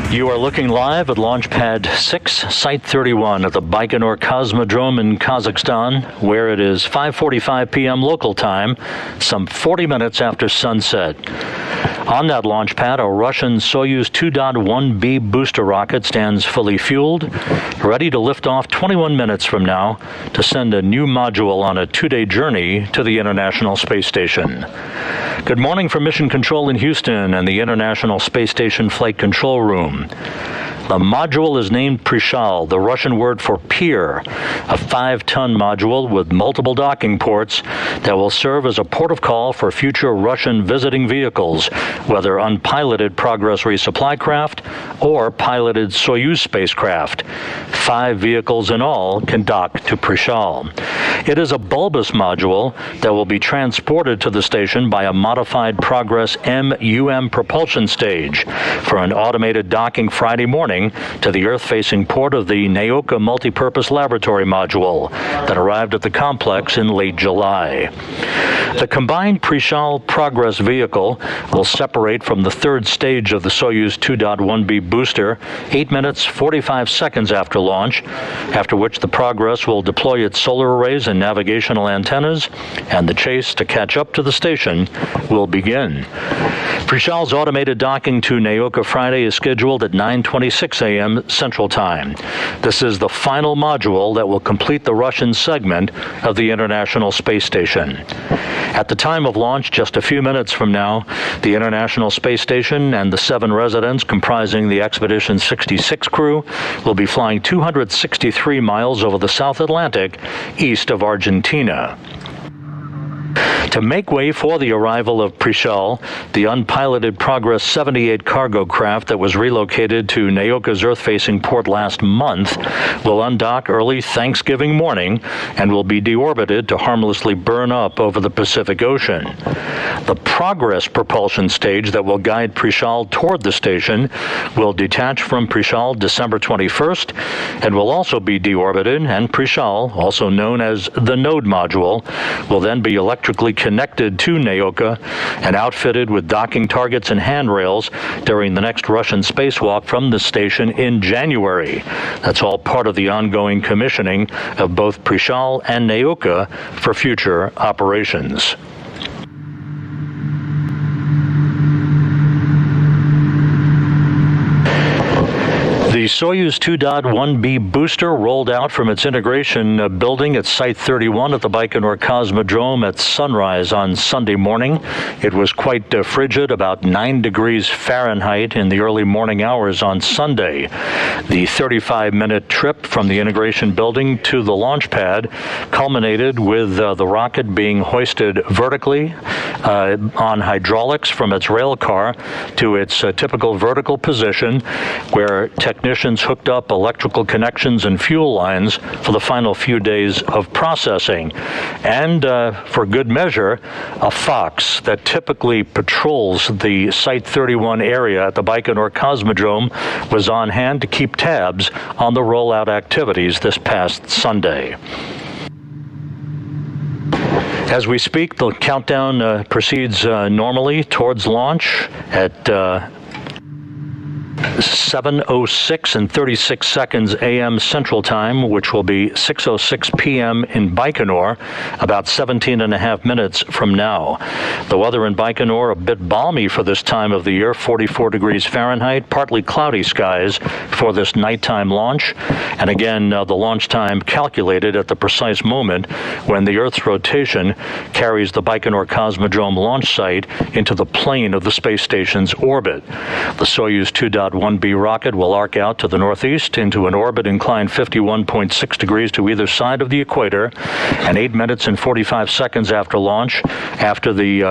You are looking live at Launch Pad 6, Site 31 at the Baikonur Cosmodrome in Kazakhstan, where it is 5:45 p.m. local time, some 40 minutes after sunset. On that launch pad, a Russian Soyuz 2.1b booster rocket stands fully fueled, ready to lift off 21 minutes from now to send a new module on a two-day journey to the International Space Station. Good morning from Mission Control in Houston and the International Space Station Flight Control Room. The module is named Prichal, the Russian word for pier, a 5-ton module with multiple docking ports that will serve as a port of call for future Russian visiting vehicles, whether unpiloted Progress resupply craft or piloted Soyuz spacecraft. 5 vehicles in all can dock to Prichal. It is a bulbous module that will be transported to the station by a modified Progress MUM propulsion stage for an automated docking Friday morning to the Earth-facing port of the Nauka Multipurpose Laboratory Module that arrived at the complex in late July. The combined Prichal Progress vehicle will separate from the third stage of the Soyuz 2.1b booster 8 minutes 45 seconds after launch, after which the Progress will deploy its solar arrays and navigational antennas, and the chase to catch up to the station will begin. Prichal's automated docking to Nauka Friday is scheduled at 9:26 a.m. Central Time. This is the final module that will complete the Russian segment of the International Space Station. At the time of launch, just a few minutes from now, the International Space Station and the 7 residents comprising the Expedition 66 crew will be flying 263 miles over the South Atlantic east of Argentina. To make way for the arrival of Prichal, the unpiloted Progress 78 cargo craft that was relocated to Nauka's Earth-facing port last month will undock early Thanksgiving morning and will be deorbited to harmlessly burn up over the Pacific Ocean. The Progress propulsion stage that will guide Prichal toward the station will detach from Prichal December 21st and will also be deorbited, and Prichal, also known as the Node module, will then be electrically connected to Nauka and outfitted with docking targets and handrails during the next Russian spacewalk from the station in January. That's all part of the ongoing commissioning of both Prichal and Nauka for future operations. The Soyuz 2.1b booster rolled out from its integration building at Site 31 at the Baikonur Cosmodrome at sunrise on Sunday morning. It was quite frigid, about 9 degrees Fahrenheit in the early morning hours on Sunday. The 35-minute trip from the integration building to the launch pad culminated with the rocket being hoisted vertically on hydraulics from its rail car to its typical vertical position, where technicians hooked up electrical connections and fuel lines for the final few days of processing. And for good measure, a Fox that typically patrols the Site 31 area at the Baikonur Cosmodrome was on hand to keep tabs on the rollout activities this past Sunday. As we speak, the countdown proceeds normally towards launch at 7:06 and 36 seconds a.m. Central Time, which will be 6:06 p.m. in Baikonur, about 17 and a half minutes from now. The weather in Baikonur a bit balmy for this time of the year, 44 degrees Fahrenheit, partly cloudy skies for this nighttime launch. And again, the launch time calculated at the precise moment when the Earth's rotation carries the Baikonur Cosmodrome launch site into the plane of the space station's orbit. The Soyuz 2.1b rocket will arc out to the northeast into an orbit inclined 51.6 degrees to either side of the equator, and 8 minutes and 45 seconds after launch, after the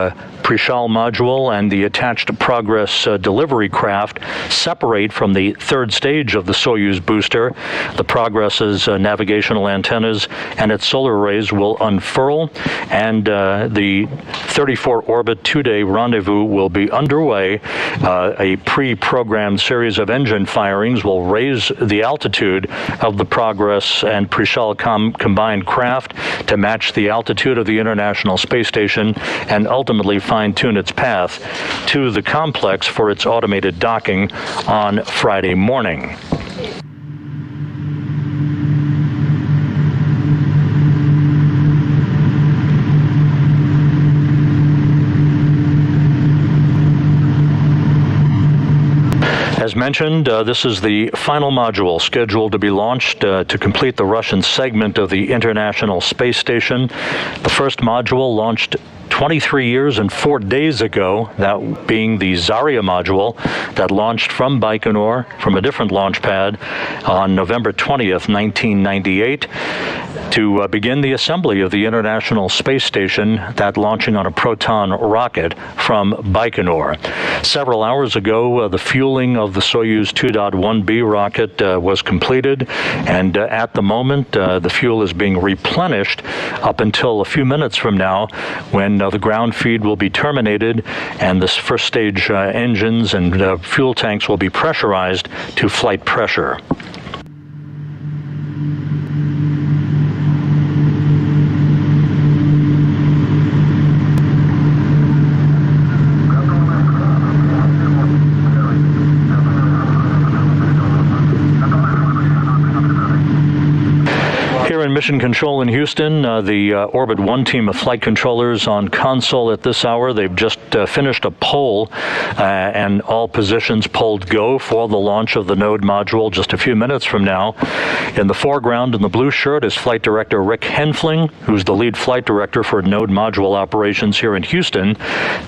Prichal module and the attached Progress delivery craft separate from the third stage of the Soyuz booster, the Progress's navigational antennas and its solar arrays will unfurl, and the 34-orbit two-day rendezvous will be underway. A pre-programmed series of engine firings will raise the altitude of the Progress and Prichal combined craft to match the altitude of the International Space Station and ultimately fine-tune its path to the complex for its automated docking on Friday morning. As mentioned, this is the final module scheduled to be launched to complete the Russian segment of the International Space Station. The first module launched 23 years and 4 days ago, that being the Zarya module that launched from Baikonur from a different launch pad on November 20th, 1998. To begin the assembly of the International Space Station, that launching on a Proton rocket from Baikonur. Several hours ago, the fueling of the Soyuz 2.1b rocket was completed, and at the moment, the fuel is being replenished up until a few minutes from now, when the ground feed will be terminated, and the first stage engines and fuel tanks will be pressurized to flight pressure. Mission Control in Houston, the Orbit 1 team of flight controllers on console at this hour. They've just finished a poll, and all positions polled go for the launch of the Node module just a few minutes from now. In the foreground, in the blue shirt, is Flight Director Rick Henfling, who's the lead flight director for Node module operations here in Houston.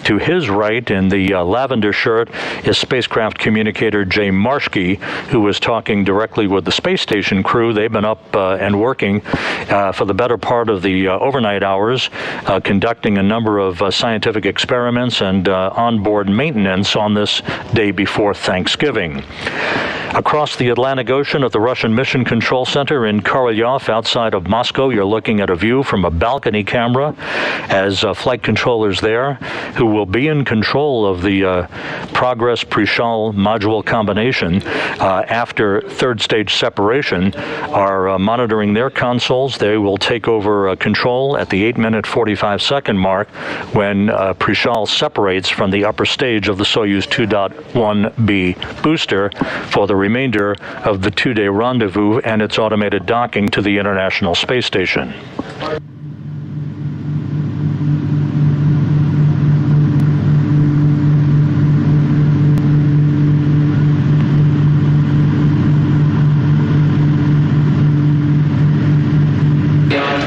To his right, in the lavender shirt, is spacecraft communicator Jay Marshke, who was talking directly with the space station crew. They've been up and working for the better part of the overnight hours, conducting a number of scientific experiments and onboard maintenance on this day before Thanksgiving. Across the Atlantic Ocean at the Russian Mission Control Center in Korolyov outside of Moscow, you're looking at a view from a balcony camera as flight controllers there, who will be in control of the Progress Prichal module combination after third stage separation, are monitoring their console consoles. They will take over control at the 8-minute 45-second mark when Prichal separates from the upper stage of the Soyuz 2.1b booster for the remainder of the 2-day rendezvous and its automated docking to the International Space Station.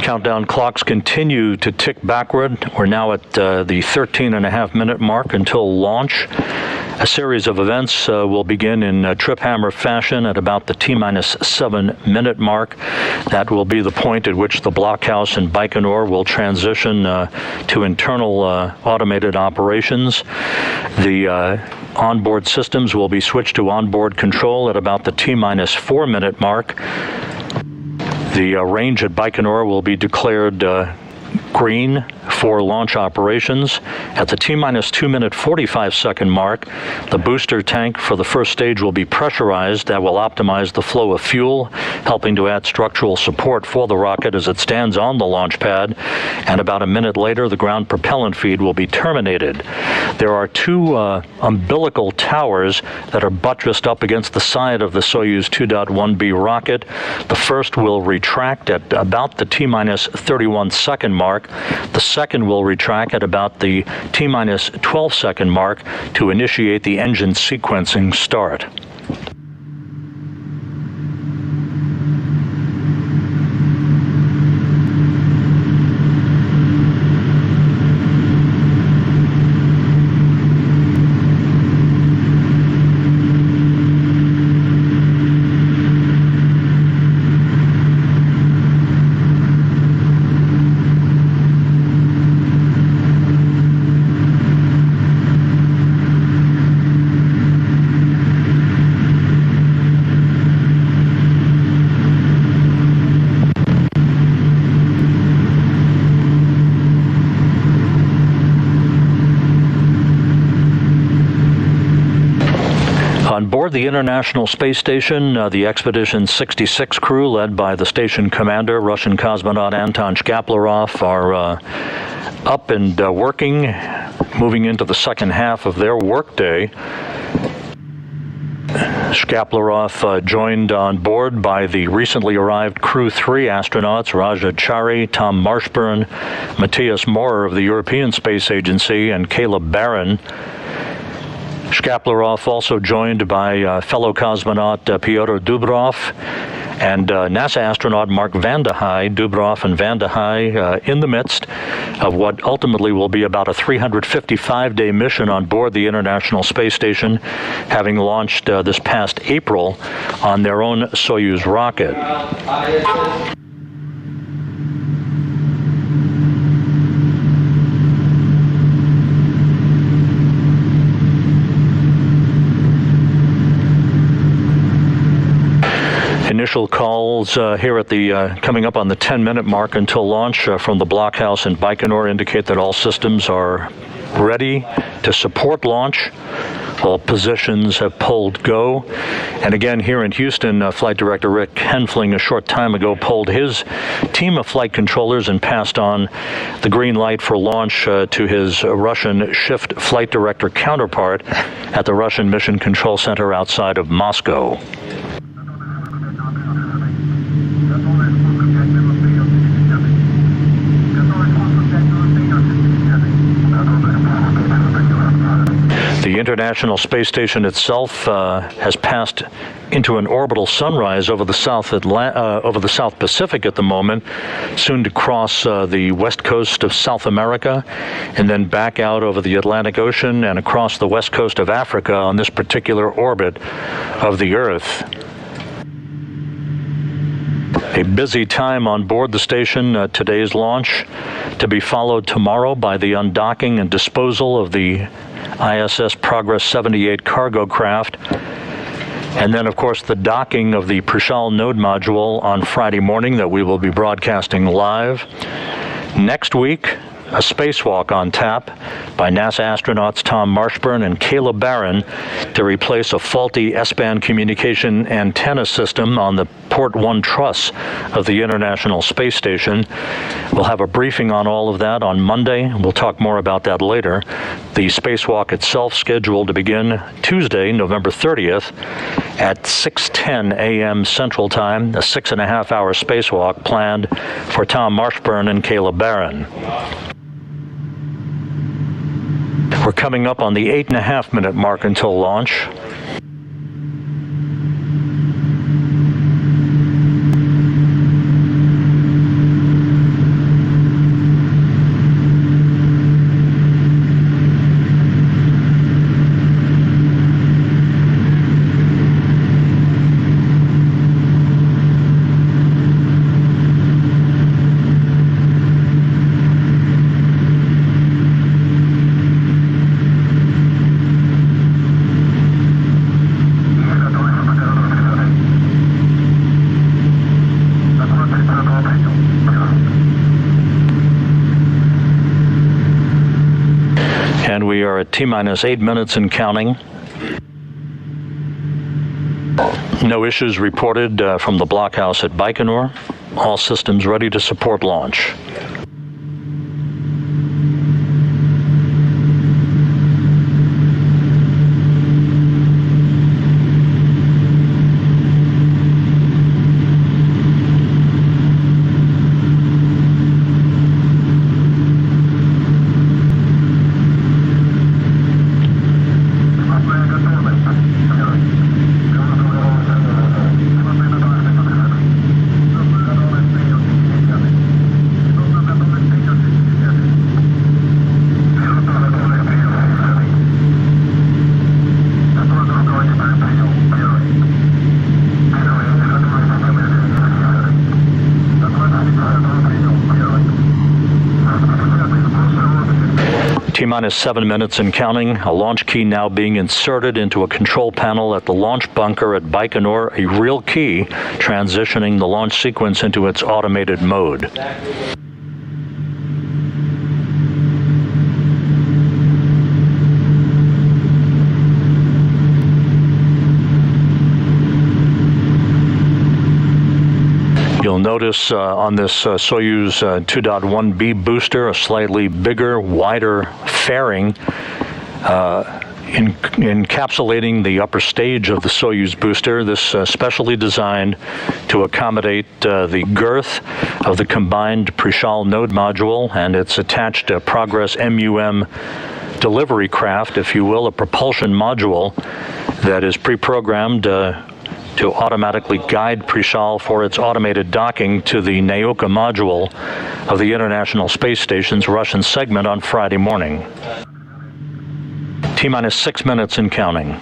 Countdown clocks continue to tick backward. We're now at the 13.5-minute mark until launch. A series of events will begin in trip hammer fashion at about the T-minus 7-minute mark. That will be the point at which the blockhouse in Baikonur will transition to internal automated operations. The onboard systems will be switched to onboard control at about the T-minus 4-minute mark. The range at Baikonur will be declared green for launch operations. At the T-minus 2-minute 45-second mark, the booster tank for the first stage will be pressurized. That will optimize the flow of fuel, helping to add structural support for the rocket as it stands on the launch pad. And about a minute later, the ground propellant feed will be terminated. There are two umbilical towers that are buttressed up against the side of the Soyuz 2.1b rocket. The first will retract at about the T-minus 31-second mark. The second will retract at about the T-minus 12-second mark to initiate the engine sequencing start. On board the International Space Station, the Expedition 66 crew, led by the station commander, Russian cosmonaut Anton Shkaplerov, are up and working, moving into the second half of their workday. Shkaplerov joined on board by the recently arrived Crew 3 astronauts, Raja Chari, Tom Marshburn, Matthias Maurer of the European Space Agency, and Caleb Barron. Shkaplerov also joined by fellow cosmonaut Pyotr Dubrov and NASA astronaut Mark Vande Hei. Dubrov and Vande Hei in the midst of what ultimately will be about a 355-day mission on board the International Space Station, having launched this past April on their own Soyuz rocket. Initial calls here at the coming up on the 10-minute mark until launch from the blockhouse in Baikonur indicate that all systems are ready to support launch. All positions have pulled go. And again, here in Houston, Flight Director Rick Henfling a short time ago pulled his team of flight controllers and passed on the green light for launch to his Russian shift flight director counterpart at the Russian Mission Control Center outside of Moscow. The International Space Station itself has passed into an orbital sunrise over the South Pacific at the moment, soon to cross the west coast of South America, and then back out over the Atlantic Ocean and across the west coast of Africa on this particular orbit of the Earth. A busy time on board the station. Today's launch to be followed tomorrow by the undocking and disposal of the ISS Progress 78 cargo craft. And then, of course, the docking of the Prichal node module on Friday morning that we will be broadcasting live. Next week, a spacewalk on tap by NASA astronauts Tom Marshburn and Caleb Barron to replace a faulty S-band communication antenna system on the Port 1 truss of the International Space Station. We'll have a briefing on all of that on Monday. We'll talk more about that later. The spacewalk itself scheduled to begin Tuesday, November 30th at 6:10 a.m. Central Time, a 6.5-hour spacewalk planned for Tom Marshburn and Caleb Barron. We're coming up on the 8.5-minute mark until launch. And we are at T-minus 8 minutes and counting. No issues reported from the blockhouse at Baikonur. All systems ready to support launch. T-minus 7 minutes and counting. A launch key now being inserted into a control panel at the launch bunker at Baikonur, a real key transitioning the launch sequence into its automated mode. You'll notice on this Soyuz 2.1b booster a slightly bigger, wider fairing encapsulating the upper stage of the Soyuz booster. This specially designed to accommodate the girth of the combined Prichal node module and its attached Progress MUM delivery craft, if you will, a propulsion module that is pre-programmed to automatically guide Prichal for its automated docking to the Nauka Module of the International Space Station's Russian segment on Friday morning. T-minus 6 minutes and counting.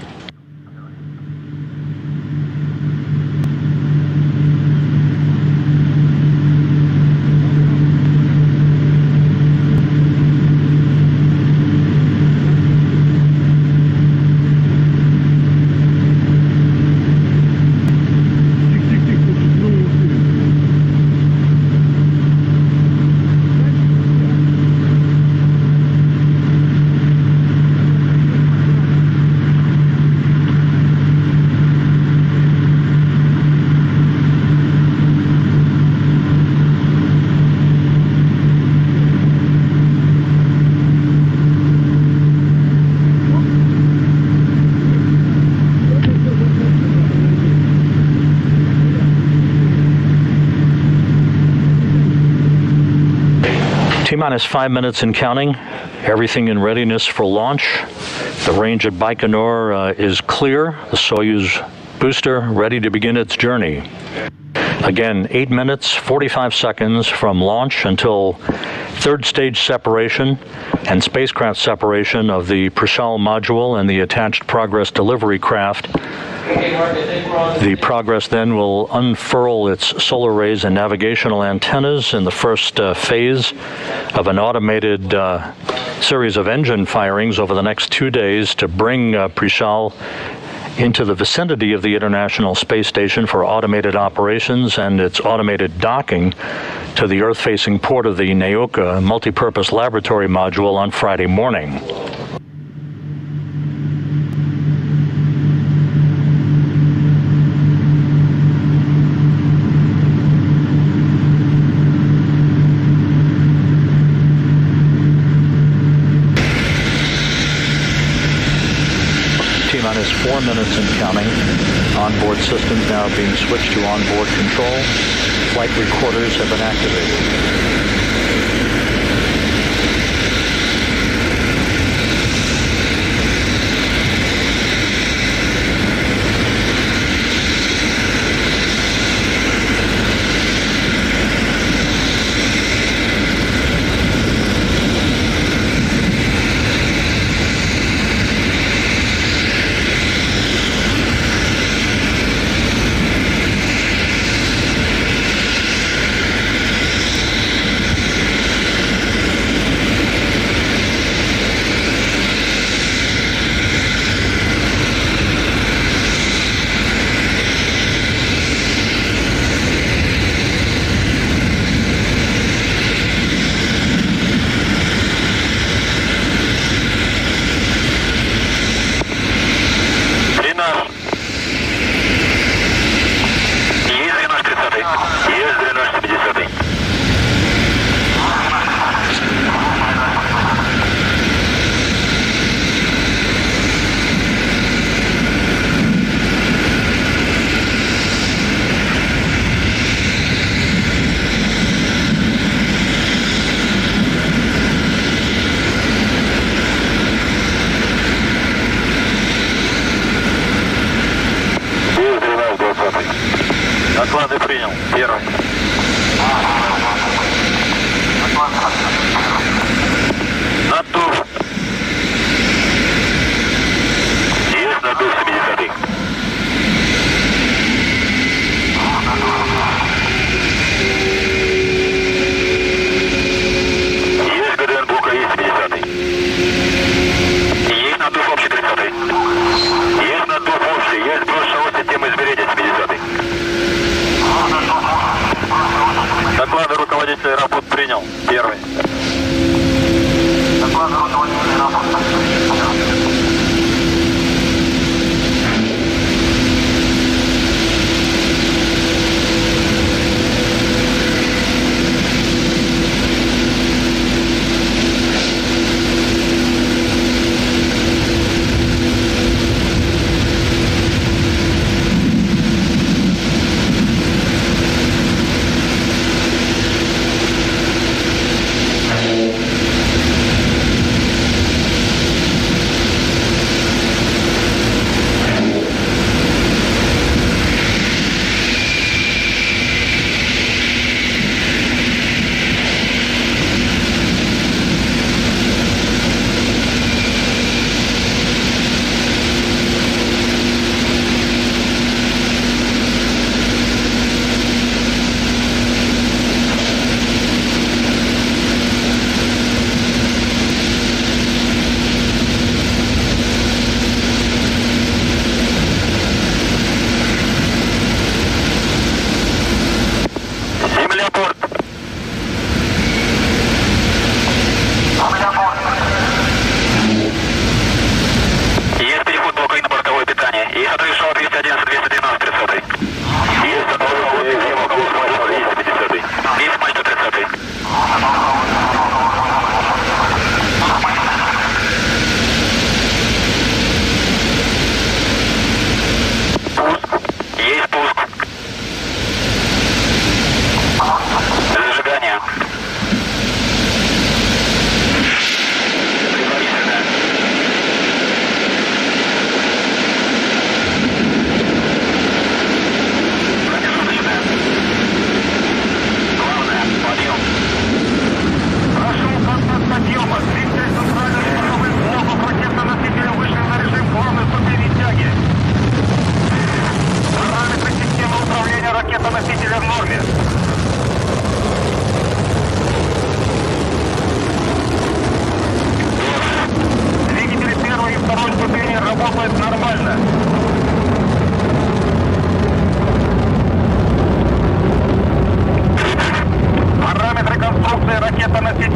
T-minus 5 minutes and counting. Everything in readiness for launch. The range at Baikonur is clear. The Soyuz booster ready to begin its journey. Again, 8 minutes, 45 seconds from launch until third stage separation and spacecraft separation of the Prichal module and the attached Progress delivery craft. The Progress then will unfurl its solar rays and navigational antennas in the first phase of an automated series of engine firings over the next 2 days to bring Prichal into the vicinity of the International Space Station for automated operations and its automated docking to the Earth-facing port of the Nauka Multipurpose Laboratory Module on Friday morning. T-minus 4 minutes and counting. Onboard systems now being switched to onboard control. Flight recorders have been activated. Доклады принял. Первый. Наддув. Есть наддув 70-й. Есть ГДН Бука, есть 70-й. Есть наддув общий 30-й. Есть наддув общий, есть брошенного системы измерения 70-й. Доклады руководителя работ принял. Первый. Доклады руководителя работ принял.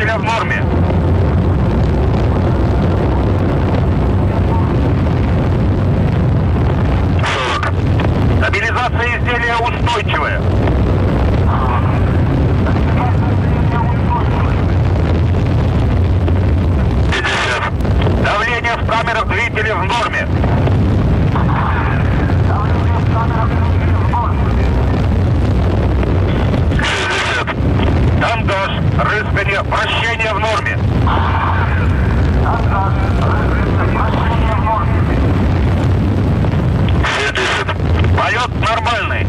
носителя в норме. Стабилизация изделия устойчивая. Давление в камерах двигателя в норме. Тангаж, рыскание, вращение в норме. Полет нормальный.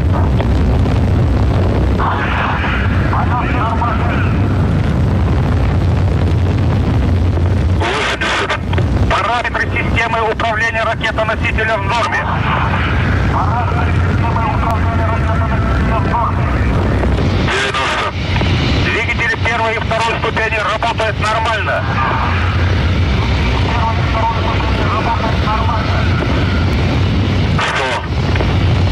Параметры системы управления ракетоносителя в норме. Двигатели первой и второй ступени работают нормально.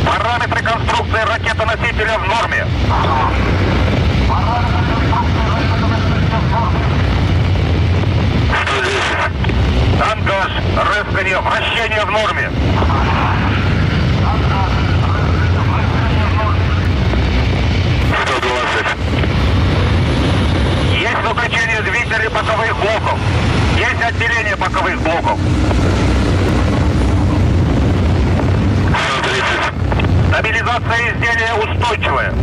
Параметры конструкции ракетоносителя в норме. Тангаж, рыскание, вращение в норме. Есть выключение двигателей боковых блоков. Есть отделение боковых блоков. Стабилизация изделия устойчивая.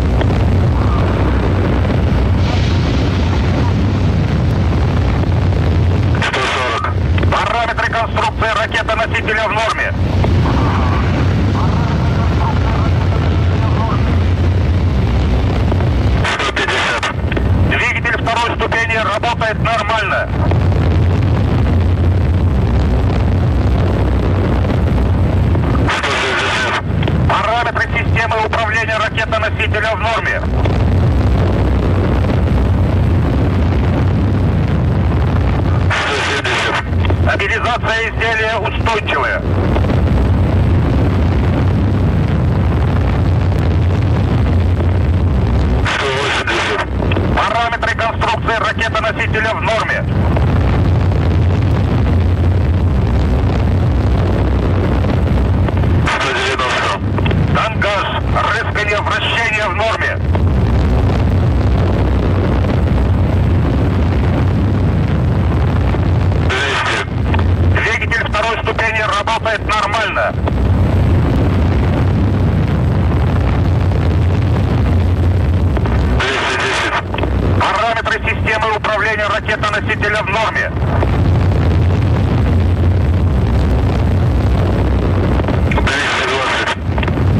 Параметры конструкции ракетоносителя в норме. Двигатель второй ступени работает нормально. Параметры системы управления ракетоносителя в норме. Стабилизация изделия устойчивая. Параметры конструкции ракетоносителя в норме. Тангаж, рыскание, вращение в норме. Двигатель второй ступени работает нормально. Параметры системы управления ракетоносителя в норме.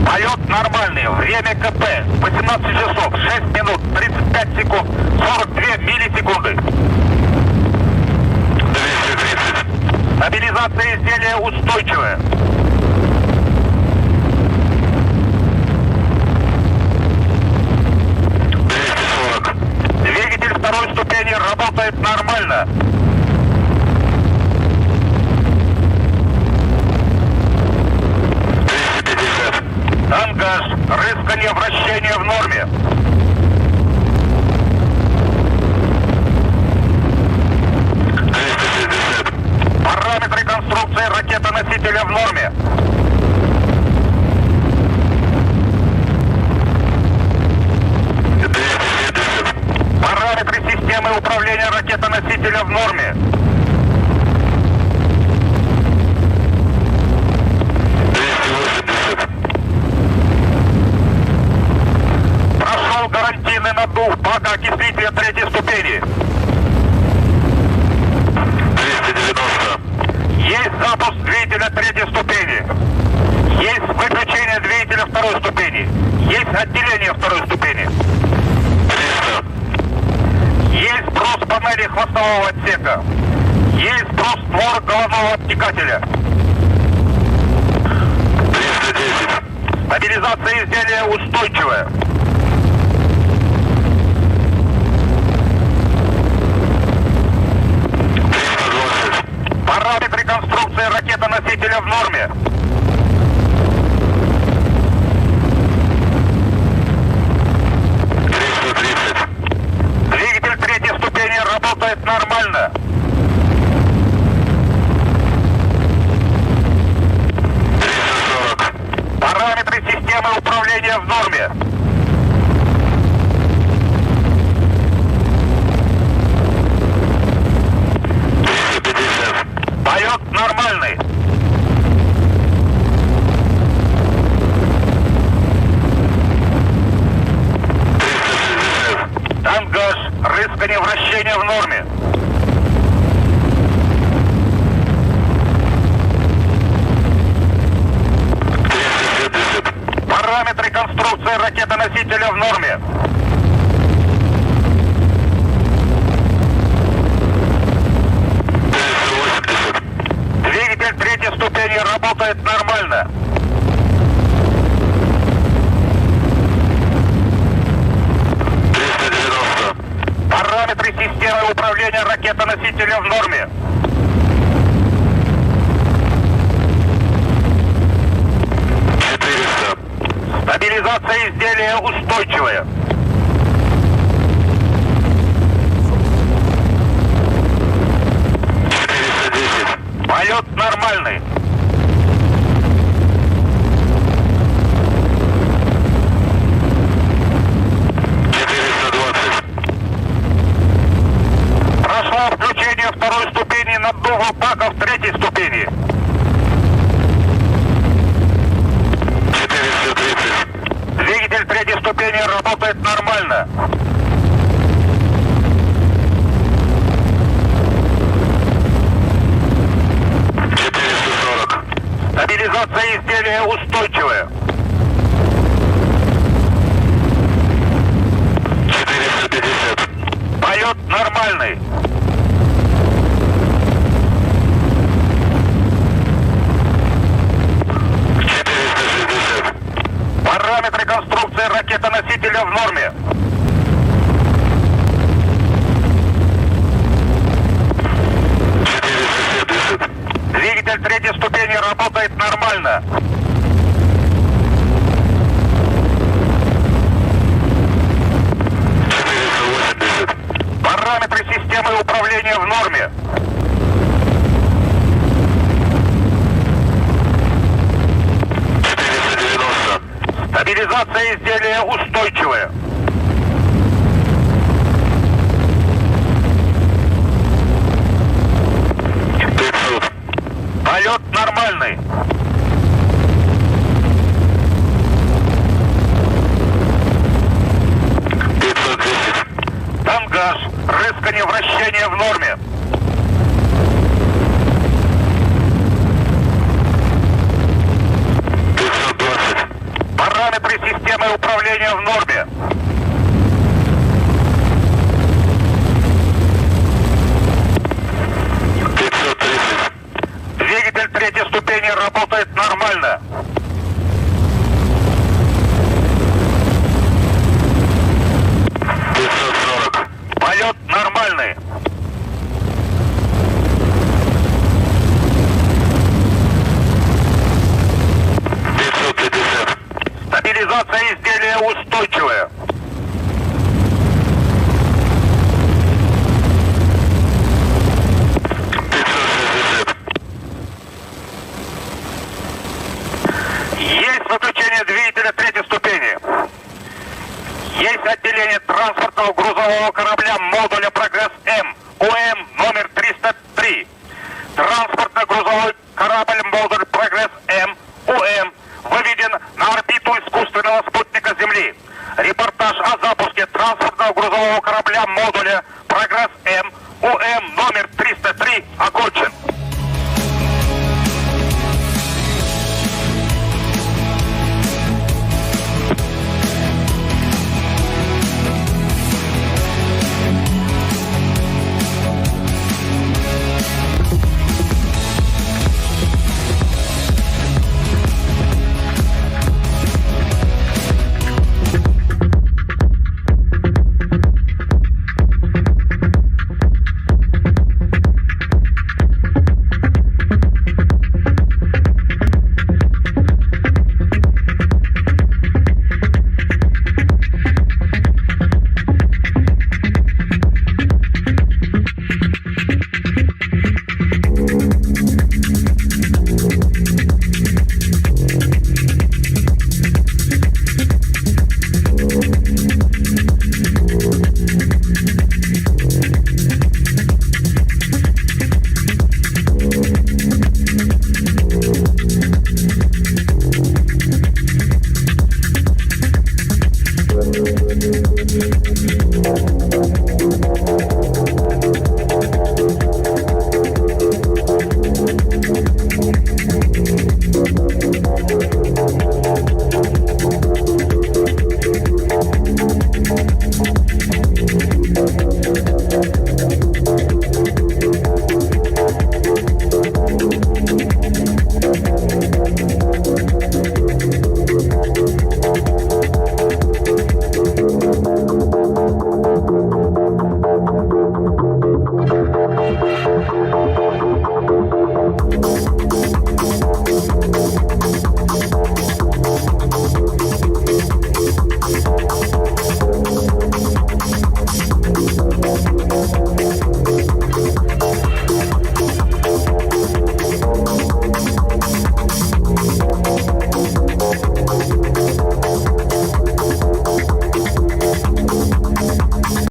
Полет нормальный. Время КП 18 часов 6 минут 35 секунд 42 миллисекунды. 230. Стабилизация изделия устойчивая. Двигатель второй ступени работает нормально. Тангаж, рыскание, вращение в норме. Параметры конструкции ракетоносителя в норме. Параметры системы управления ракетоносителя в норме. Прошел гарантийный надув бака окислителя третьей ступени. 290. Есть запуск двигателя третьей ступени. Есть выключение двигателя второй ступени. Есть отделение второй ступени. 300. Есть брус панели хвостового отсека. Есть брус створок головного обтекателя. 310. Стабилизация изделия устойчивая. 320. Параметры конструкции ракетоносителя в норме. 330. Двигатель третьей ступени работает Рыскание вращения в норме. Параметры конструкции ракеты-носителя в норме. Двигатель третьей ступени работает нормально. Параметры системы управления ракеты-носителя в норме. Стабилизация изделия устойчивая. Полет нормальный. Прошло включение второй ступени наддува баков третьей ступени. 430. Двигатель третьей ступени работает нормально. Стабилизация изделия устойчивая. 450. Полет нормальный. Параметры конструкции ракеты-носителя в норме. Двигатель третьей ступени работает нормально. Параметры системы управления в норме. Стабилизация изделия устойчивая. Полет нормальный. Тангаж. Рыскание вращения в норме. Параметры системы управления в норме. Двигатель третьей ступени работает нормально. Полет нормальный. Стабилизация изделия устойчивая. Есть выключение двигателя третьей ступени. Есть отделение транспортного грузового корабля модуля «Прогресс-М», УМ номер 303. Транспортно-грузовой корабль модуль «Прогресс-М», УМ, выведен на орбиту искусственного спутника Земли. Репортаж о запуске транспортного грузового корабля модуля «Прогресс-М», УМ номер 303 окончен. Thank you.